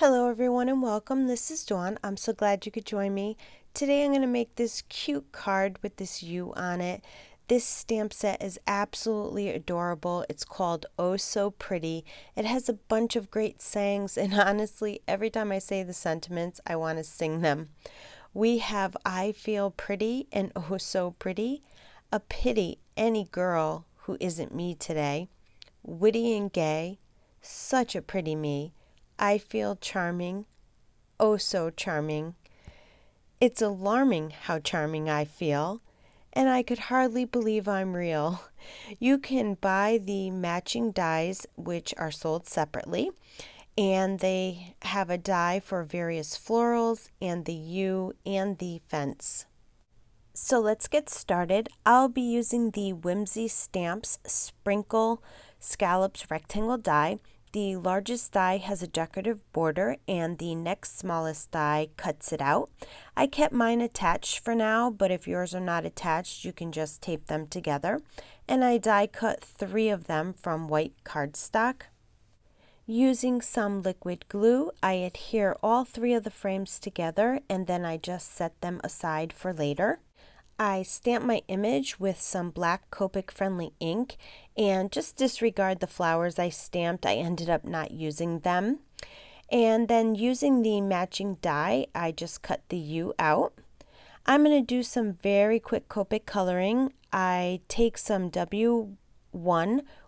Hello everyone and welcome. This is Dawn. I'm so glad you could join me. Today I'm going to make this cute card with this U on it. This stamp set is absolutely adorable. It's called Oh So Pretty. It has a bunch of great sayings and honestly every time I say the sentiments I want to sing them. We have I Feel Pretty and Oh So Pretty. A pity any girl who isn't me today. Witty and gay. Such a pretty me. I feel charming, oh so charming. It's alarming how charming I feel, and I could hardly believe I'm real. You can buy the matching dies, which are sold separately, and they have a die for various florals and the U and the fence. So let's get started. I'll be using the Whimsy Stamps Sprinkle Scallops Rectangle die. The largest die has a decorative border and the next smallest die cuts it out. I kept mine attached for now, but if yours are not attached, you can just tape them together. And I die cut 3 of them from white cardstock. Using some liquid glue, I adhere all 3 of the frames together and then I just set them aside for later. I stamp my image with some black Copic friendly ink and just disregard the flowers I stamped. I ended up not using them. And then using the matching die, I just cut the U out. I'm going to do some very quick Copic coloring. I take some W1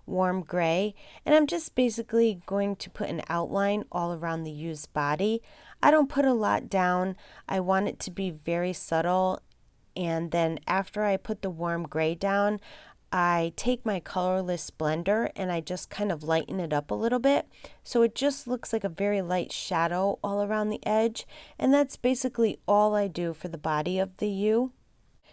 warm gray and I'm just basically going to put an outline all around the U's body. I don't put a lot down. I want it to be very subtle. And then after I put the warm gray down, I take my colorless blender and I just kind of lighten it up a little bit. So it just looks like a very light shadow all around the edge. And that's basically all I do for the body of the U.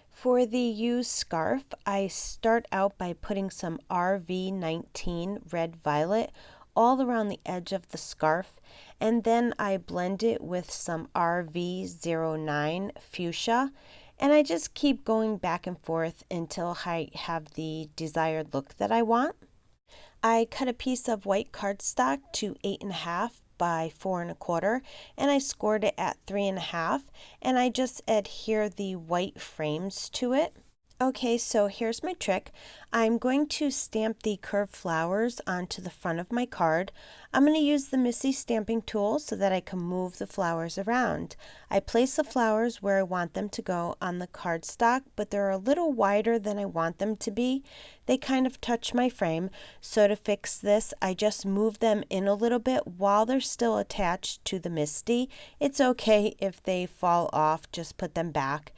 For the U scarf, I start out by putting some RV19 red violet all around the edge of the scarf. And then I blend it with some RV09 fuchsia. And I just keep going back and forth until I have the desired look that I want. I cut a piece of white cardstock to 8.5 by 4.25 and I scored it at 3.5 and I just adhere the white frames to it. Okay, so here's my trick. I'm going to stamp the curved flowers onto the front of my card. I'm going to use the Missy stamping tool so that I can move the flowers around. I place the flowers where I want them to go on the cardstock, but they're a little wider than I want them to be. They kind of touch my frame, so to fix this, I just move them in a little bit while they're still attached to the Misty. It's okay if they fall off, just put them back.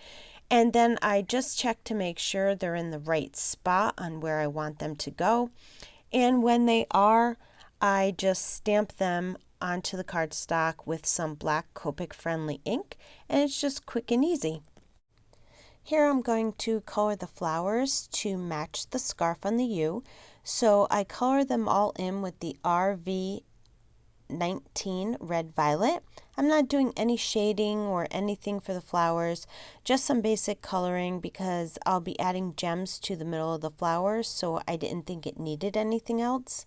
And then I just check to make sure they're in the right spot on where I want them to go. And when they are, I just stamp them onto the cardstock with some black Copic friendly ink, and it's just quick and easy. Here I'm going to color the flowers to match the scarf on the U. So I color them all in with the RV19 red violet. I'm not doing any shading or anything for the flowers, just some basic coloring because I'll be adding gems to the middle of the flowers, so I didn't think it needed anything else.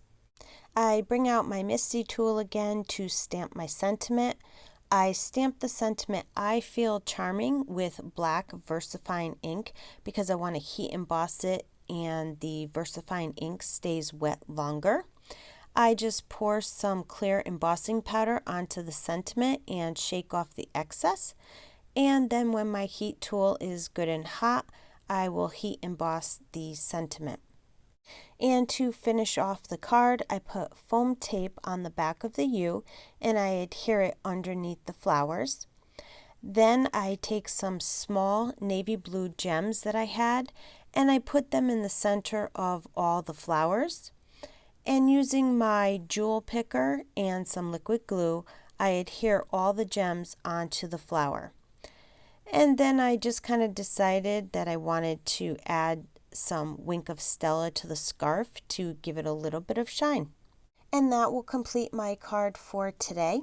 I bring out my Misty tool again to stamp my sentiment. I stamp the sentiment I Feel Charming with black VersaFine ink because I want to heat emboss it and the VersaFine ink stays wet longer. I just pour some clear embossing powder onto the sentiment and shake off the excess. And then when my heat tool is good and hot, I will heat emboss the sentiment. And to finish off the card, I put foam tape on the back of the U and I adhere it underneath the flowers. Then I take some small navy blue gems that I had and I put them in the center of all the flowers. And using my jewel picker and some liquid glue, I adhere all the gems onto the flower. And then I just kind of decided that I wanted to add some Wink of Stella to the scarf to give it a little bit of shine. And that will complete my card for today.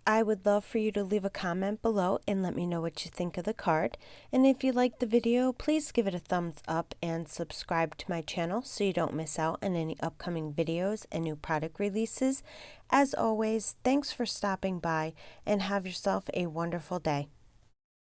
I would love for you to leave a comment below and let me know what you think of the card. And if you liked the video, please give it a thumbs up and subscribe to my channel so you don't miss out on any upcoming videos and new product releases. As always, thanks for stopping by and have yourself a wonderful day.